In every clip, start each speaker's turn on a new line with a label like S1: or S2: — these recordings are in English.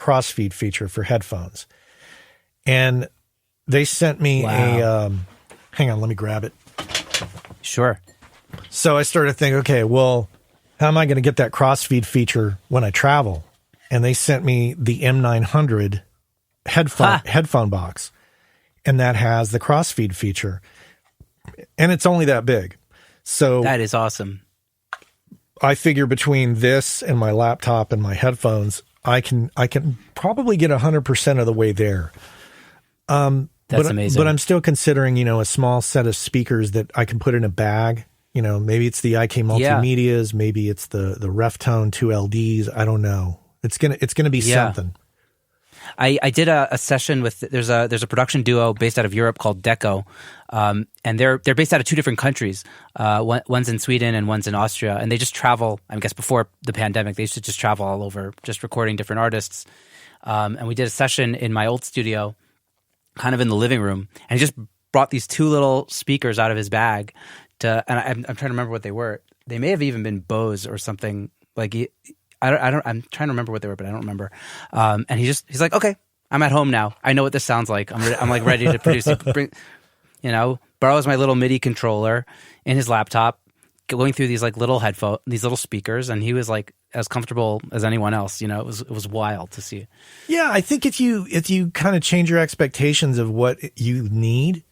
S1: crossfeed feature for headphones. And they sent me a, hang on, let me grab it.
S2: Sure.
S1: So I started thinking, okay, well, how am I going to get that crossfeed feature when I travel? And they sent me the M900 headphone box, and that has the crossfeed feature, and it's only that big. So
S2: that is awesome.
S1: I figure between this and my laptop and my headphones, I can probably get 100% of the way there.
S2: That's amazing.
S1: But I'm still considering, a small set of speakers that I can put in a bag. Maybe it's the IK Multimedias, maybe it's the Reftone 2LDs. I don't know. It's gonna be something.
S2: I did a session with there's a production duo based out of Europe called Deco, and they're based out of two different countries. One's in Sweden and one's in Austria, and they just travel. I guess before the pandemic, they used to just travel all over, just recording different artists. And we did a session in my old studio, kind of in the living room, and he just brought these two little speakers out of his bag. And I'm trying to remember what they were. They may have even been Bose or something like. I'm trying to remember what they were, but I don't remember. And he's like, okay, I'm at home now. I know what this sounds like. I'm like ready to produce it. Borrows my little MIDI controller in his laptop, going through these like these little speakers, and he was like as comfortable as anyone else. It was wild to see.
S1: Yeah, I think if you kind of change your expectations of what you need,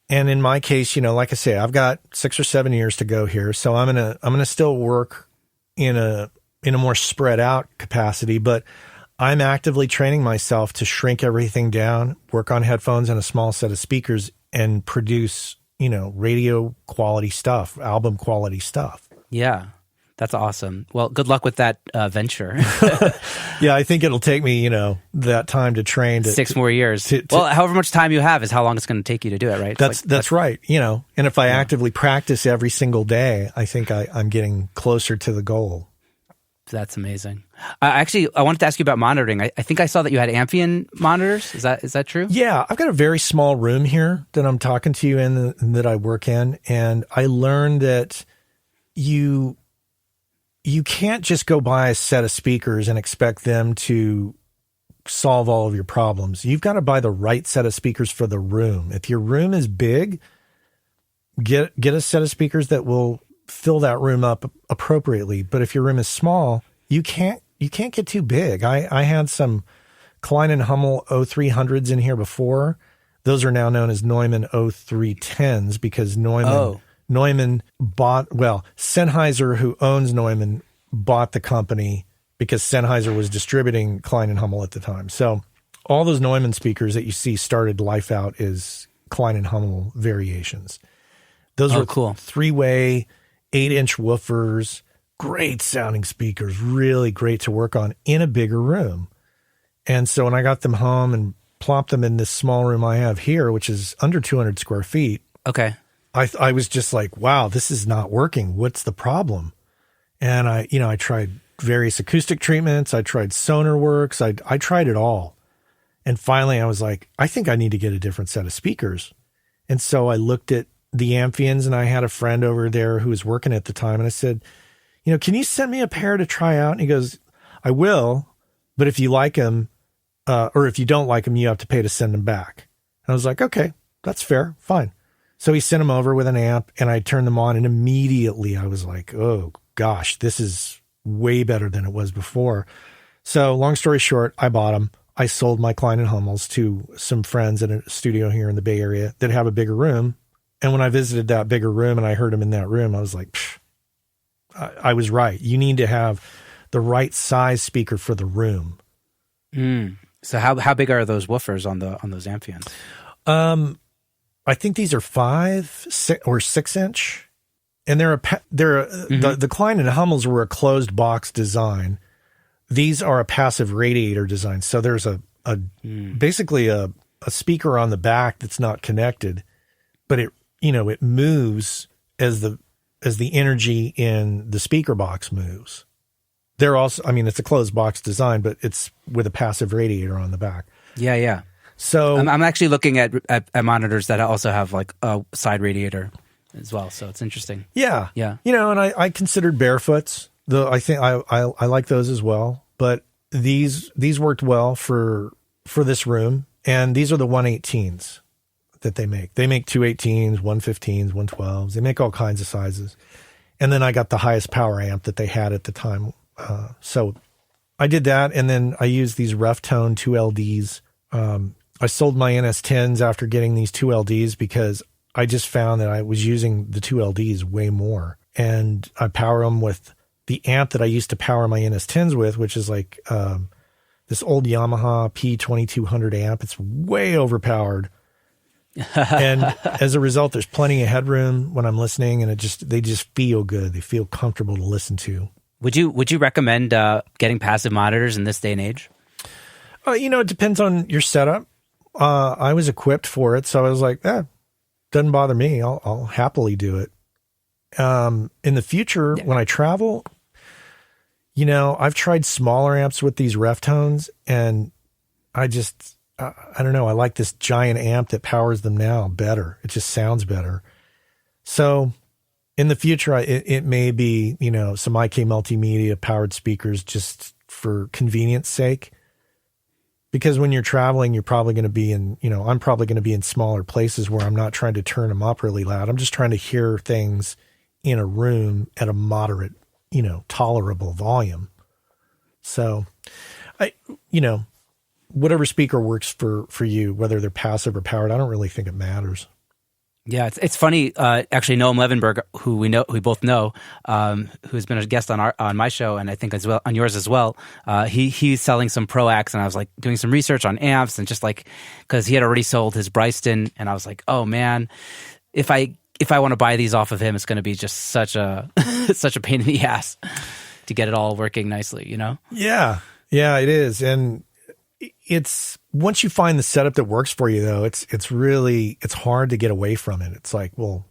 S1: and in my case, like I say, I've got 6 or 7 years to go here, so I'm gonna still work in a more spread out capacity, but I'm actively training myself to shrink everything down, work on headphones and a small set of speakers, and produce, radio quality stuff, album quality stuff.
S2: Yeah, that's awesome. Well, good luck with that venture.
S1: Yeah, I think it'll take me, that time to train.
S2: 6 more years. Well, however much time you have is how long it's going to take you to do it, right?
S1: That's right. And if I actively practice every single day, I think I'm getting closer to the goal.
S2: That's amazing. I wanted to ask you about monitoring. I think I saw that you had Amphion monitors. Is that true?
S1: Yeah, I've got a very small room here that I'm talking to you in and that I work in, and I learned that you can't just go buy a set of speakers and expect them to solve all of your problems. You've got to buy the right set of speakers for the room. If your room is big, get a set of speakers that will fill that room up appropriately. But if your room is small, you can't get too big. I had some Klein and Hummel 0300s in here before. Those are now known as Neumann 0310s because Neumann bought, Sennheiser, who owns Neumann, bought the company because Sennheiser was distributing Klein and Hummel at the time. So all those Neumann speakers that you see started life out as Klein and Hummel variations. Those were
S2: cool.
S1: 3-way, 8-inch woofers, great sounding speakers, really great to work on in a bigger room. And so when I got them home and plopped them in this small room I have here, which is under 200 square feet.
S2: Okay.
S1: I was just like, wow, this is not working. What's the problem? And I tried various acoustic treatments. I tried Sonarworks. I tried it all. And finally I was like, I think I need to get a different set of speakers. And so I looked at the Amphions, and I had a friend over there who was working at the time. And I said, can you send me a pair to try out? And he goes, I will, but if you like them, or if you don't like them, you have to pay to send them back. And I was like, okay, that's fair. Fine. So he sent them over with an amp, and I turned them on, and immediately I was like, oh gosh, this is way better than it was before. So long story short, I bought them. I sold my Klein and Hummels to some friends at a studio here in the Bay Area that have a bigger room. And when I visited that bigger room and I heard him in that room, I was like, I was right. You need to have the right size speaker for the room.
S2: So how big are those woofers on those Amphions?
S1: I think these are 5, 6, or 6-inch, and the Klein and Hummels were a closed box design. These are a passive radiator design. So there's basically a speaker on the back that's not connected, but it moves as the energy in the speaker box moves. They're also, it's a closed box design, but it's with a passive radiator on the back.
S2: Yeah.
S1: So
S2: I'm actually looking at monitors that also have like a side radiator as well. So it's interesting.
S1: Yeah. And I considered Barefoots, though I think I like those as well. But these worked well for this room. And these are the 118s that they make. They make 218s, 115s, 112s. They make all kinds of sizes. And then I got the highest power amp that they had at the time. So I did that. And then I used these rough tone 2LDs. I sold my NS10s after getting these 2LDs because I just found that I was using the 2LDs way more. And I power them with the amp that I used to power my NS10s with, which is like this old Yamaha P2200 amp. It's way overpowered. And as a result, there's plenty of headroom when I'm listening, and they just feel good. They feel comfortable to listen to.
S2: Would you recommend getting passive monitors in this day and age?
S1: It depends on your setup. I was equipped for it, so I was like, doesn't bother me. I'll happily do it. In the future, when I travel, I've tried smaller amps with these ref tones, and I don't know. I like this giant amp that powers them now better. It just sounds better. So in the future, it may be, some IK multimedia powered speakers just for convenience sake. Because when you're traveling, you're probably going to be I'm probably going to be in smaller places where I'm not trying to turn them up really loud. I'm just trying to hear things in a room at a moderate, tolerable volume. So whatever speaker works for you, whether they're passive or powered, I don't really think it matters.
S2: Yeah, it's funny. Actually, Noam Levenberg, who we both know, who's been a guest on my show, and I think as well on yours as well. He's selling some Pro Acts, and I was like doing some research on amps, and just like because he had already sold his Bryston, and I was like, oh man, if I want to buy these off of him, it's going to be just such a pain in the ass to get it all working nicely,
S1: Yeah, it is, and it's once you find the setup that works for you, though, it's hard to get away from it. It's like, well,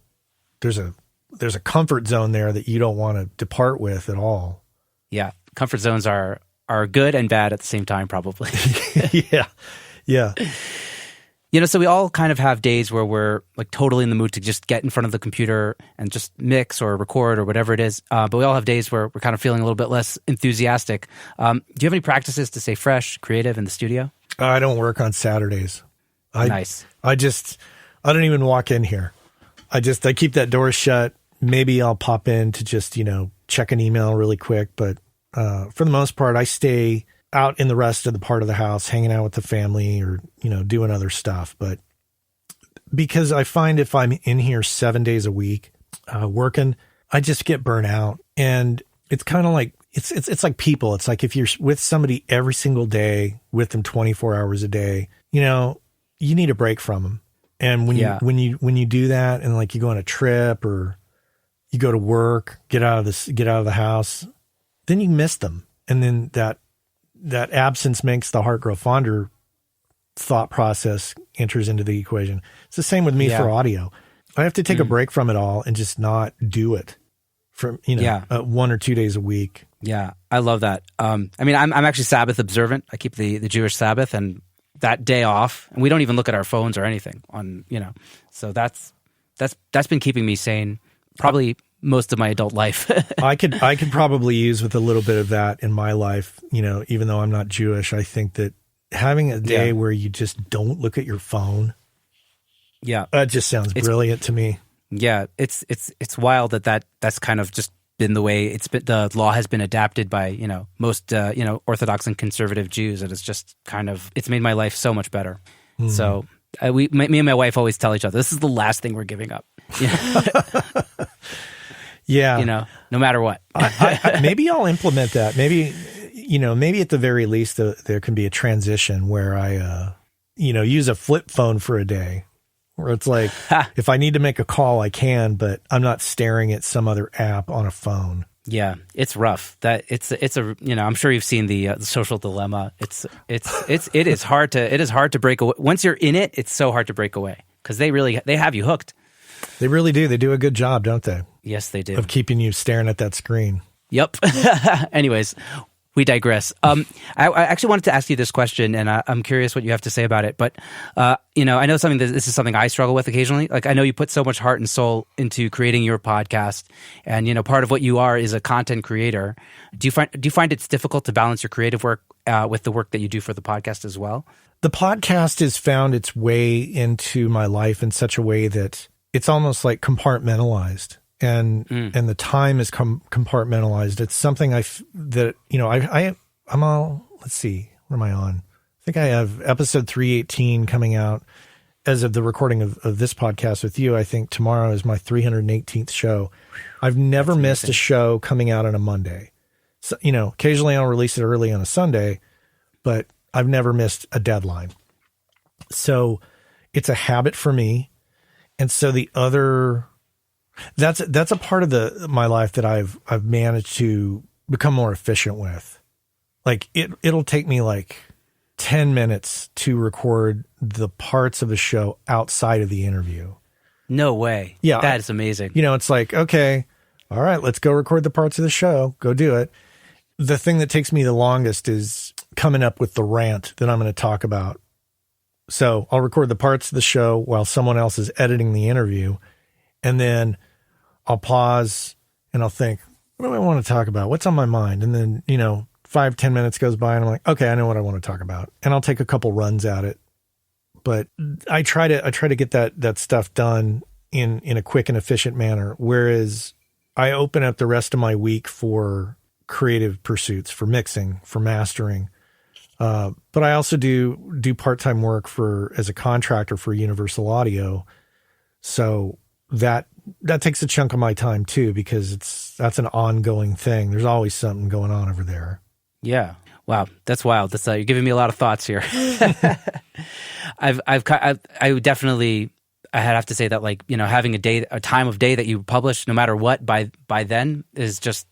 S1: there's a comfort zone there that you don't want to depart with at all.
S2: Yeah, comfort zones are good and bad at the same time, probably.
S1: Yeah.
S2: So we all kind of have days where we're like totally in the mood to just get in front of the computer and just mix or record or whatever it is. But we all have days where we're kind of feeling a little bit less enthusiastic. Do you have any practices to stay fresh, creative in the studio?
S1: I don't work on Saturdays.
S2: Nice.
S1: I don't even walk in here. I keep that door shut. Maybe I'll pop in to just, check an email really quick. But for the most part, I stay out in the rest of the part of the house, hanging out with the family or, doing other stuff. But because I find if I'm in here 7 days a week working, I just get burnt out. And it's kind of like, it's like people. It's like if you're with somebody every single day, with them 24 hours a day, you need a break from them. And when you do that, and like you go on a trip or you go to work, get out of the house, then you miss them. And then that absence makes the heart grow fonder thought process enters into the equation. It's the same with me for audio. I have to take a break from it all and just not do it for 1 or 2 days a week.
S2: Yeah, I love that. I'm actually Sabbath observant. I keep the Jewish Sabbath, and that day off, and we don't even look at our phones or anything on, so that's been keeping me sane probably most of my adult life.
S1: I could probably use with a little bit of that in my life, even though I'm not Jewish. I think that having a day where you just don't look at your phone.
S2: Yeah.
S1: That just sounds brilliant to me.
S2: Yeah. It's wild that's kind of just been the way the law has been adapted by, most, Orthodox and conservative Jews. And it's just it's made my life so much better. Mm. So me and my wife always tell each other, this is the last thing we're giving up.
S1: Yeah.
S2: No matter what.
S1: I maybe I'll implement that. Maybe at the very least, there can be a transition where I, use a flip phone for a day, where it's like, if I need to make a call, I can, but I'm not staring at some other app on a phone.
S2: Yeah, it's rough. I'm sure you've seen the social dilemma. It is hard to break away. Once you're in it, it's so hard to break away because they have you hooked.
S1: They really do. They do a good job, don't they?
S2: Yes, they do.
S1: Of keeping you staring at that screen.
S2: Yep. Anyways, we digress. I actually wanted to ask you this question, and I'm curious what you have to say about it. But I know this is something I struggle with occasionally. Like, I know you put so much heart and soul into creating your podcast, and part of what you are is a content creator. Do you find it's difficult to balance your creative work with the work that you do for the podcast as well?
S1: The podcast has found its way into my life in such a way that it's almost like compartmentalized. And the time is compartmentalized. It's something I'm all, let's see, what am I on? I think I have episode 318 coming out as of the recording of this podcast with you. I think tomorrow is my 318th show. I've never missed a show coming out on a Monday. So, occasionally I'll release it early on a Sunday, but I've never missed a deadline. So it's a habit for me. And so that's a part of my life that I've managed to become more efficient with. Like it'll take me like 10 minutes to record the parts of the show outside of the interview.
S2: No way.
S1: Yeah.
S2: That is amazing.
S1: It's like, okay, all right, let's go record the parts of the show. Go do it. The thing that takes me the longest is coming up with the rant that I'm going to talk about. So I'll record the parts of the show while someone else is editing the interview. And then I'll pause and I'll think, what do I want to talk about? What's on my mind? And then, 5-10 minutes goes by and I'm like, okay, I know what I want to talk about. And I'll take a couple runs at it. But I try to get that stuff done in a quick and efficient manner. Whereas I open up the rest of my week for creative pursuits, for mixing, for mastering. But I also do part-time work as a contractor for Universal Audio. So that takes a chunk of my time too, because that's an ongoing thing. There's always something going on over there. Yeah.
S2: Wow, that's wild. That's you're giving me a lot of thoughts here. I would definitely, I have to say that, like, having a time of day that you publish no matter what by then is just,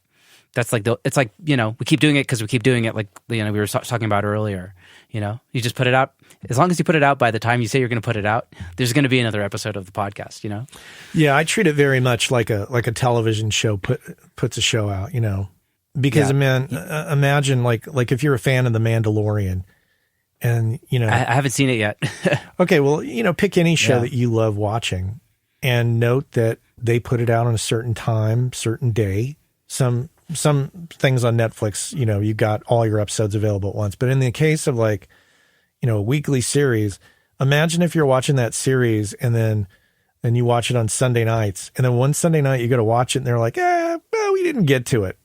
S2: that's like it's like, we keep doing it because we keep doing it, like, we were talking about earlier. You just put it out. As long as you put it out by the time you say you're going to put it out, there's going to be another episode of the podcast.
S1: Yeah, I treat it very much like a television show puts a show out. Because imagine like if you're a fan of The Mandalorian, and
S2: I haven't seen it yet.
S1: Okay, well, pick any show that you love watching, and note that they put it out on a certain time, certain day. Some things on Netflix, you got all your episodes available at once. But in the case of a weekly series, imagine if you're watching that series and you watch it on Sunday nights, and then one Sunday night you go to watch it and they're like, well, we didn't get to it.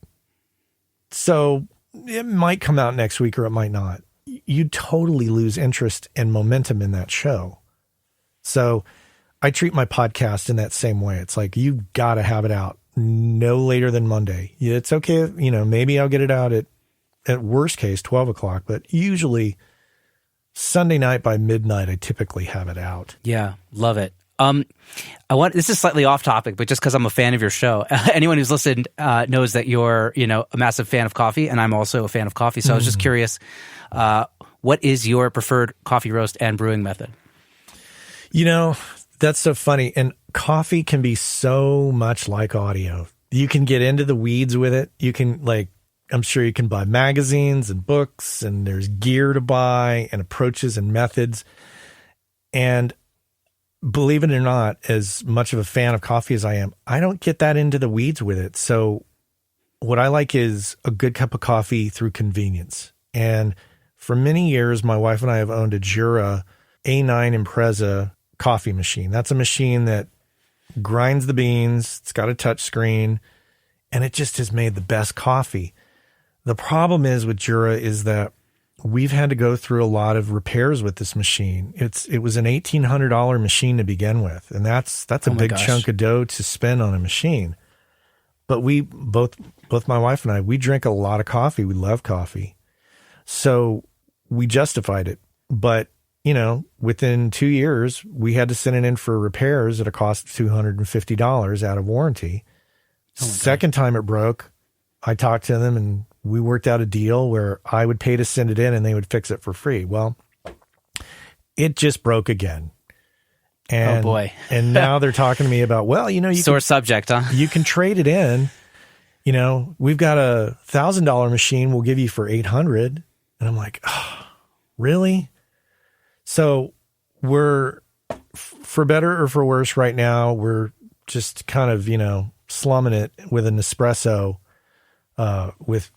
S1: So it might come out next week or it might not. You totally lose interest and momentum in that show. So I treat my podcast in that same way. It's like, you got to have it out no later than Monday. It's okay. Maybe I'll get it out at worst case, 12 o'clock, but usually Sunday night by midnight, I typically have it out.
S2: Yeah. Love it. This is slightly off topic, but just because I'm a fan of your show, anyone who's listened knows that you're, a massive fan of coffee, and I'm also a fan of coffee. So I was just curious, what is your preferred coffee roast and brewing method?
S1: That's so funny. And coffee can be so much like audio. You can get into the weeds with it. You can, I'm sure you can buy magazines and books, and there's gear to buy and approaches and methods. And believe it or not, as much of a fan of coffee as I am, I don't get that into the weeds with it. So what I like is a good cup of coffee through convenience. And for many years, my wife and I have owned a Jura A9 Impreza coffee machine. That's a machine that grinds the beans. It's got a touch screen, and it just has made the best coffee. The problem is with Jura is that we've had to go through a lot of repairs with this machine. It was an $1,800 machine to begin with, and that's a big chunk of dough to spend on a machine. But we both my wife and I, we drink a lot of coffee. We love coffee, so we justified it. But within 2 years, we had to send it in for repairs at a cost of $250 out of warranty. Second time it broke, I talked to them and we worked out a deal where I would pay to send it in and they would fix it for free. Well, it just broke again. And,
S2: oh boy.
S1: And now they're talking to me about, you
S2: sore subject, huh?
S1: You can trade it in you know, we've got a $1,000 machine we'll give you for 800. And I'm like, oh, really? So we're, for better or for worse right now, we're just kind of, you know, slumming it with an espresso, with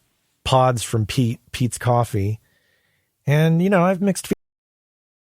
S1: pods from Pete's Coffee. And, you know, I've mixed